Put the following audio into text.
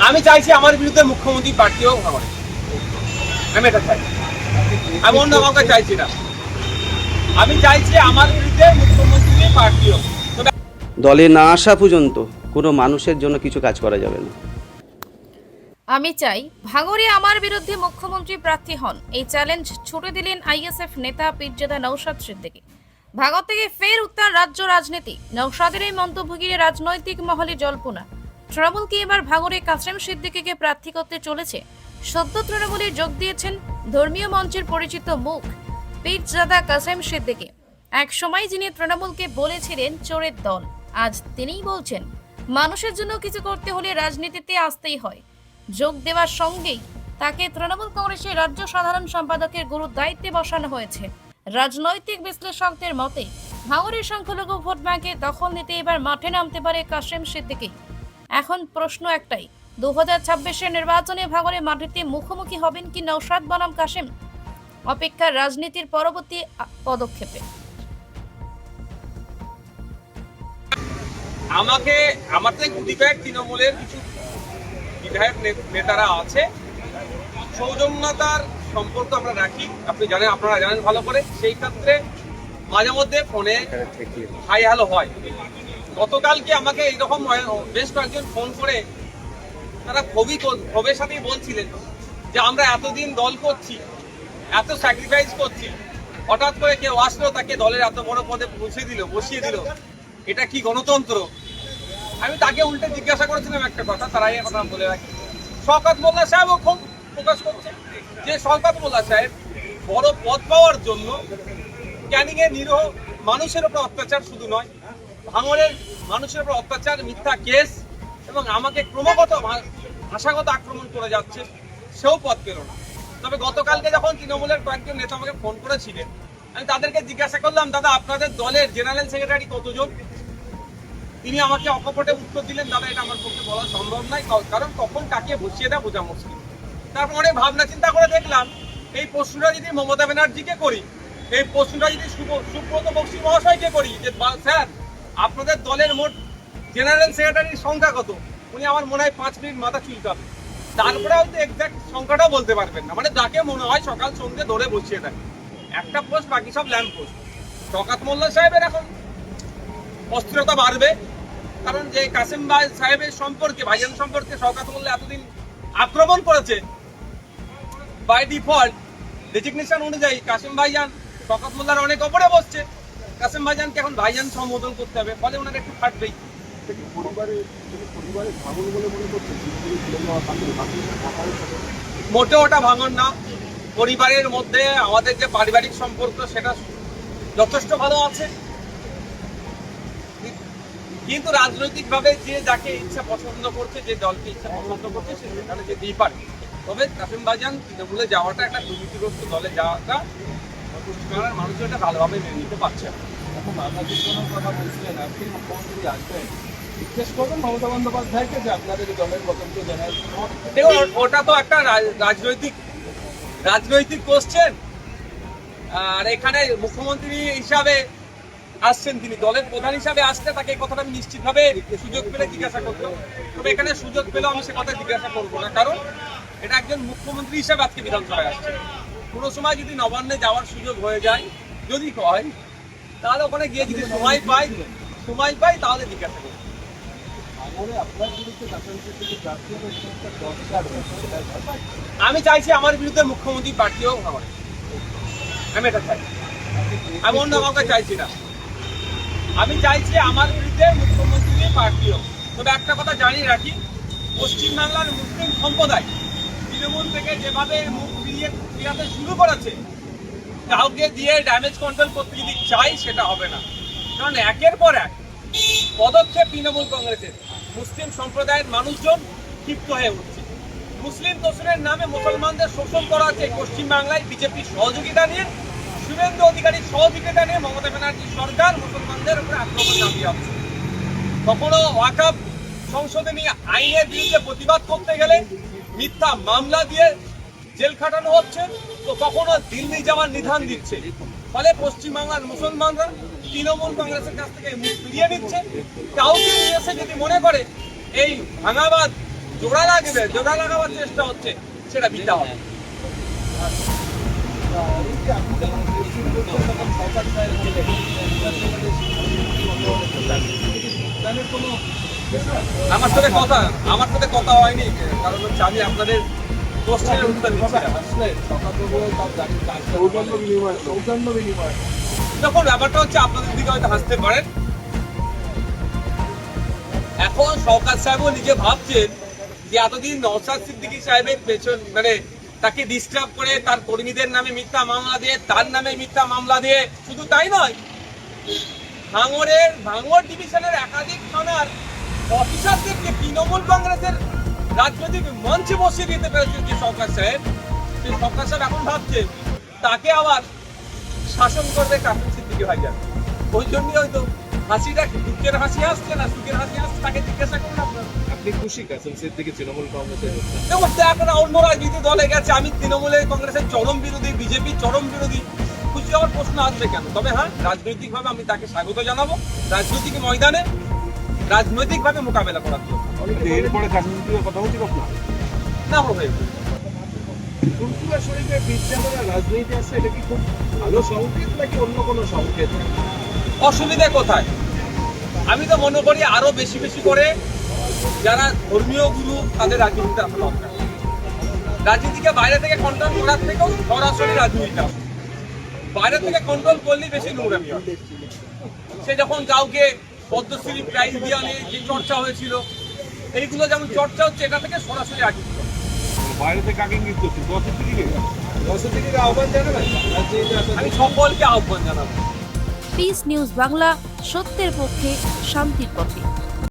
আমি চাইছি আমার বিরুদ্ধে মুখ্যমন্ত্রী প্রার্থীও হবে। আমি এটা চাই, আমি অন্য কাউকে চাইছি না। আমি চাইছি আমার বিরুদ্ধে মুখ্যমন্ত্রী প্রার্থীও। দলে না আসা পর্যন্ত কোনো মানুষের জন্য কিছু কাজ করা যাবে না। আমি চাই ভাঙড়ে আমার বিরুদ্ধে মুখ্যমন্ত্রী প্রার্থী হন, এই চ্যালেঞ্জ ছুড়ে দিলেন আইএসএফ নেতা পীরজাদা নওশাদ সিদ্দিকী। ভাঙড় থেকে ফের উত্তাল রাজ্য রাজনীতি। নওশাদের এই মন্তব্য ঘিরে রাজনৈতিক মহলে জল্পনা। তৃণমূল কি এবার ভাঙড়ে কাসেম সিদ্দিকীকে প্রার্থী করতে চলেছে? সদ্য তৃণমূলে যোগ দিয়েছেন ধর্মীয় মঞ্চের পরিচিত মুখ পীরজাদা কাসেম সিদ্দিকী। এক সময় যিনি তৃণমূলকে বলেছিলেন চোরের দল, আজ তিনিই বলছেন মানুষের জন্য কিছু করতে হলে রাজনীতিতে আসতেই হয়। যোগ দেওয়ার সঙ্গেই তাকে তৃণমূল কংগ্রেসের রাজ্য সাধারণ সম্পাদকের গুরু দায়িত্বে বসানো হয়েছে। রাজনৈতিক বিশ্লেষকদের মতে ভাঙড়ের সংখ্যালঘু ভোট ব্যাংকে দখল নিতে এবার মাঠে নামতে পারে কাসেম সিদ্দিকী। এখন প্রশ্ন একটাই, 2026-এর নির্বাচনে ভাঙড়ে মাটিতে মুখোমুখি হবেন কি নওশাদ বনাম কাসেম? অপেক্ষা রাজনীতির পরবর্তী পদক্ষেপে। আমার থেকে গুটি কয়েক তৃণমূলের কিছু বিধায়ক নেতারা আছে, সৌজন্যতার সম্পর্ক আমরা রাখি, আপনারা জানেন ভালো করে। সেই ক্ষেত্রে মাঝে মধ্যে ফোনে হাই হ্যালো হয়। গতকালকে আমাকে এইরকম বেশ কয়েকজন ফোন করে তারা ক্ষোভের সাথেই বলছিলেন যে আমরা এতদিন দল করছি, এত স্যাক্রিফাইস করছি, হঠাৎ করে কেউ আসলো তাকে দলের এত বড় পদে বসিয়ে দিল, এটা কি গণতন্ত্র? আমি তাকে উল্টে জিজ্ঞাসা করেছিলাম একটা কথা, তারাই কথা বলে রাখি। শওকত মোল্লা সাহেবও খুব প্রকাশ করছে যে শওকত মোল্লা সাহেব বড় পদ পাওয়ার জন্য ক্যানিংয়ে নিরীহ মানুষের উপর অত্যাচার শুধু নয়, ভাঙড়ের মানুষের উপর অত্যাচার, মিথ্যা কেস এবং আমাকে ক্রমাগত ভাষাগত আক্রমণ করে যাচ্ছে, সেও পদ পেল না। তবে গতকালকে যখন তৃণমূলের কয়েকজন নেতা আমাকে ফোন করেছিলেন, আমি তাদেরকে জিজ্ঞাসা করলাম, দাদা আপনাদের দলের জেনারেল সেক্রেটারি কতজন? তিনি আমাকে অকপটে উত্তর দিলেন, দাদা এটা আমার পক্ষে বলা সম্ভব নয়, কারণ কখন কাকে বসিয়ে দেয় বোঝা মুশকিল। তারপর অনেক ভাবনা চিন্তা করে দেখলাম এই প্রশ্নটা যদি মমতা ব্যানার্জিকে করি, এই প্রশ্নটা যদি সুব্রত বক্সী মহাশয়কে করি যে স্যার আপনাদের দলের মোট জেনারেল সেক্রেটারির সংখ্যা কত, উনি আমার মনে হয় 5 মিনিট মাথা চুলকাবে, তারপরে হয়তো এক্সাক্ট সংখ্যাটাও বলতে পারবেন না। মানে যাকে মনে হয় সকাল সন্ধ্যে ধরে বসিয়ে দেয়, একটা পোস্ট বাকি সব ল্যাম্প পোস্ট। শওকত মোল্লা সাহেবের এখন অস্থিরতা বাড়বে, কারণ যে কাসেম ভাই সাহেবের সম্পর্কে, ভাইজান সম্পর্কে শওকত মোল্লা এতদিন আক্রমণ করেছে, বাই ডিফল্ট ডেজিগনেশন অনুযায়ী কাসেম ভাইজান শওকত মোল্লার অনেক ওপরে বসছে। কাসেম ভাইজানকে এখন ভাইজান সম্বোধন করতে হবে, ফলে ওনার একটু ফাটবেই। মোটে ওটা ভাঙন না, পরিবারের মধ্যে আমাদের যে পারিবারিক সম্পর্ক সেটা যথেষ্ট ভালো আছে, কিন্তু রাজনৈতিকভাবে যে যাকে ইচ্ছা পছন্দ করছে, যে দলকে ইচ্ছা পছন্দ করছে সেখানে যেতেই পারে। তবে কাসেম ভাইজান তৃণমূলে যাওয়াটা, একটা দুর্নীতিগ্রস্ত দলে যাওয়াটা পশ্চিমবাংলার মানুষ এটা ভালোভাবে মেনে নিতে পারছে না। এখন বাংলাদেশের কথা বলছিলেন, আপনি মুখ্যমন্ত্রী আসবেন, জিজ্ঞেস করবেন মমতা বন্দ্যোপাধ্যায়কে যে আপনাদের দলের পছন্দ জানায়। দেখুন ওটা তো একটা রাজনৈতিক কোশ্চেন, আর এখানে মুখ্যমন্ত্রী হিসাবে আসছেন, তিনি দলের প্রধান হিসাবে আসলে তাকে এই কথাটা আমি নিশ্চিতভাবে সুযোগ পেলে জিজ্ঞাসা করতে হবে। তবে এখানে সুযোগ পেলেও আমি সে কথা জিজ্ঞাসা করবো না, কারণ এটা একজন মুখ্যমন্ত্রী হিসাবে আজকে বিধানসভায় আসছে। কোনো সময় যদি নবান্নে যাওয়ার সুযোগ হয়ে যায়, যদি হয়, তাহলে ওখানে গিয়ে যদি সময় পাই তাহলে জিজ্ঞাসা করবো। আমি চাইছি আমার বিরুদ্ধে মুখ্যমন্ত্রী প্রার্থীও হবে। আমি এটা চাই, আমি অন্য কাউকে চাইছি না। আমি চাইছি আমার বিরুদ্ধে মুখ্যমন্ত্রী প্রার্থীও। তবে একটা কথা জানিয়ে রাখি, পশ্চিমবাংলার মুসলিম সম্প্রদায় তৃণমূল থেকে যেভাবে মুখ ফিরাতে শুরু করেছে, কাউকে দিয়ে ড্যামেজ কন্ট্রোল করতে যদি চাই সেটা হবে না। কারণ একের পর এক পদক্ষেপ তৃণমূল কংগ্রেসের, মুসলিম সম্প্রদায়ের মানুষজন ক্ষিপ্ত হয়ে উঠছে। মুসলিম দোষণের নামে মুসলমানদের শোষণ করা হচ্ছে পশ্চিমবাংলায় বিজেপির সহযোগিতা নিয়ে, শুভেন্দু অধিকারীর সহযোগিতা নিয়ে মমতা ব্যানার্জির সরকার মুসলমানদের উপরে আক্রমণ চালিয়ে আসছে। কখনো ওয়াকফ সংশোধনী আইনের বিরুদ্ধে প্রতিবাদ করতে গেলে মিথ্যা মামলা দিয়ে জেল খাটানো হচ্ছে, তো কখনো দিল্লি যাওয়ার নিধান দিচ্ছে। ফলে পশ্চিমবাংলার মুসলমানরা তৃণমূল কংগ্রেসের কাছ থেকে মুখ ফিরিয়ে নিচ্ছে। কাউকে নিয়ে এসে যদি মনে করে এই ভাঙাবাদ জোড়া লাগবে, জোড়া লাগাবার চেষ্টা হচ্ছে, সেটা বিদ্যা হবে। আমার সাথে কথা হয়নি, কারণ হচ্ছে আমি আপনাদের কোশ্চেনের উত্তর দিচ্ছি। যখন ব্যাপারটা হচ্ছে আপনাদের দিকে হয়তো হাসতে পারেন, এখন শওকত সাহেবও নিজে ভাবছেন যে এতদিন নওশাদ সিদ্দিকী সাহেবের পেছন মানে তাকে ডিস্টার্ব করে তার কর্মীদের নামে মিথ্যা মামলা দিয়ে, তার নামে মিথ্যা মামলা দিয়ে, শুধু তাই নয়, ভাঙড় ডিভিশনের একাধিক থানার অফিসারদেরকে তৃণমূল কংগ্রেসের রাজনৈতিক মঞ্চে বসিয়ে দিতে পেরেছেন যে শওকত সাহেব, সেই শওকত সাহেব এখন ভাবছে তাকে আবার শাসন করবে কাসেম সিদ্দিকী ভাইজান। ওই জন্যই হয়তো হাসিটা দুঃখের হাসি আসছে না সুখের হাসি আসছে, তাকে জিজ্ঞাসা করুন আপনারা। আপনি খুশি কাসেম সিদ্দিকী তৃণমূল কংগ্রেসের? দেখুন, এখন অন্য রাজনীতি দলে গেছে, আমি তৃণমূলের কংগ্রেসের চরম বিরোধী, বিজেপি চরম বিরোধী, খুশি হওয়ার প্রশ্ন আসবে কেন? তবে হ্যাঁ, রাজনৈতিকভাবে আমি তাকে স্বাগত জানাবো, রাজনৈতিক ময়দানে রাজনৈতিকভাবে মোকাবেলা করার জন্য। এরপরে কাসেম সিদ্দিকীর কথা হচ্ছে কখন না হয়ে ফুরফুরা শরীফের বিদ্যালয়ের রাজনীতি আছে, এটা কি খুব ভালো সংকেত নাকি অন্য কোনো সংকেত? অসুবিধা কোথায়? আমি তো মনে করি আরো বেশি বেশি করে যারা ধর্মীয় গুরু তাদের রাজনীতিতে আসা দরকার। রাজনীতিকে বাইরে থেকে কন্ট্রোল করার থেকেও সরাসরি রাজনীতিটা বাইরে থেকে কন্ট্রোল করলেই বেশি নোংরামি হয়। সে যখন কাউকে পদ্মশ্রী প্রাইজ দেওয়া নিয়ে যে চর্চা হয়েছিল, এইগুলো যেমন চর্চা হচ্ছে, এটা থেকে সরাসরি রাজনীতি করে। বাইরে থেকে কাকে ইঙ্গিত করছি? দশের দিকে আহ্বান জানাবেন রাজনীতিতে আসার? আমি সকলকে আহ্বান জানাবো। পিস নিউজ বাংলা, সত্যের পক্ষে, শান্তির পথে।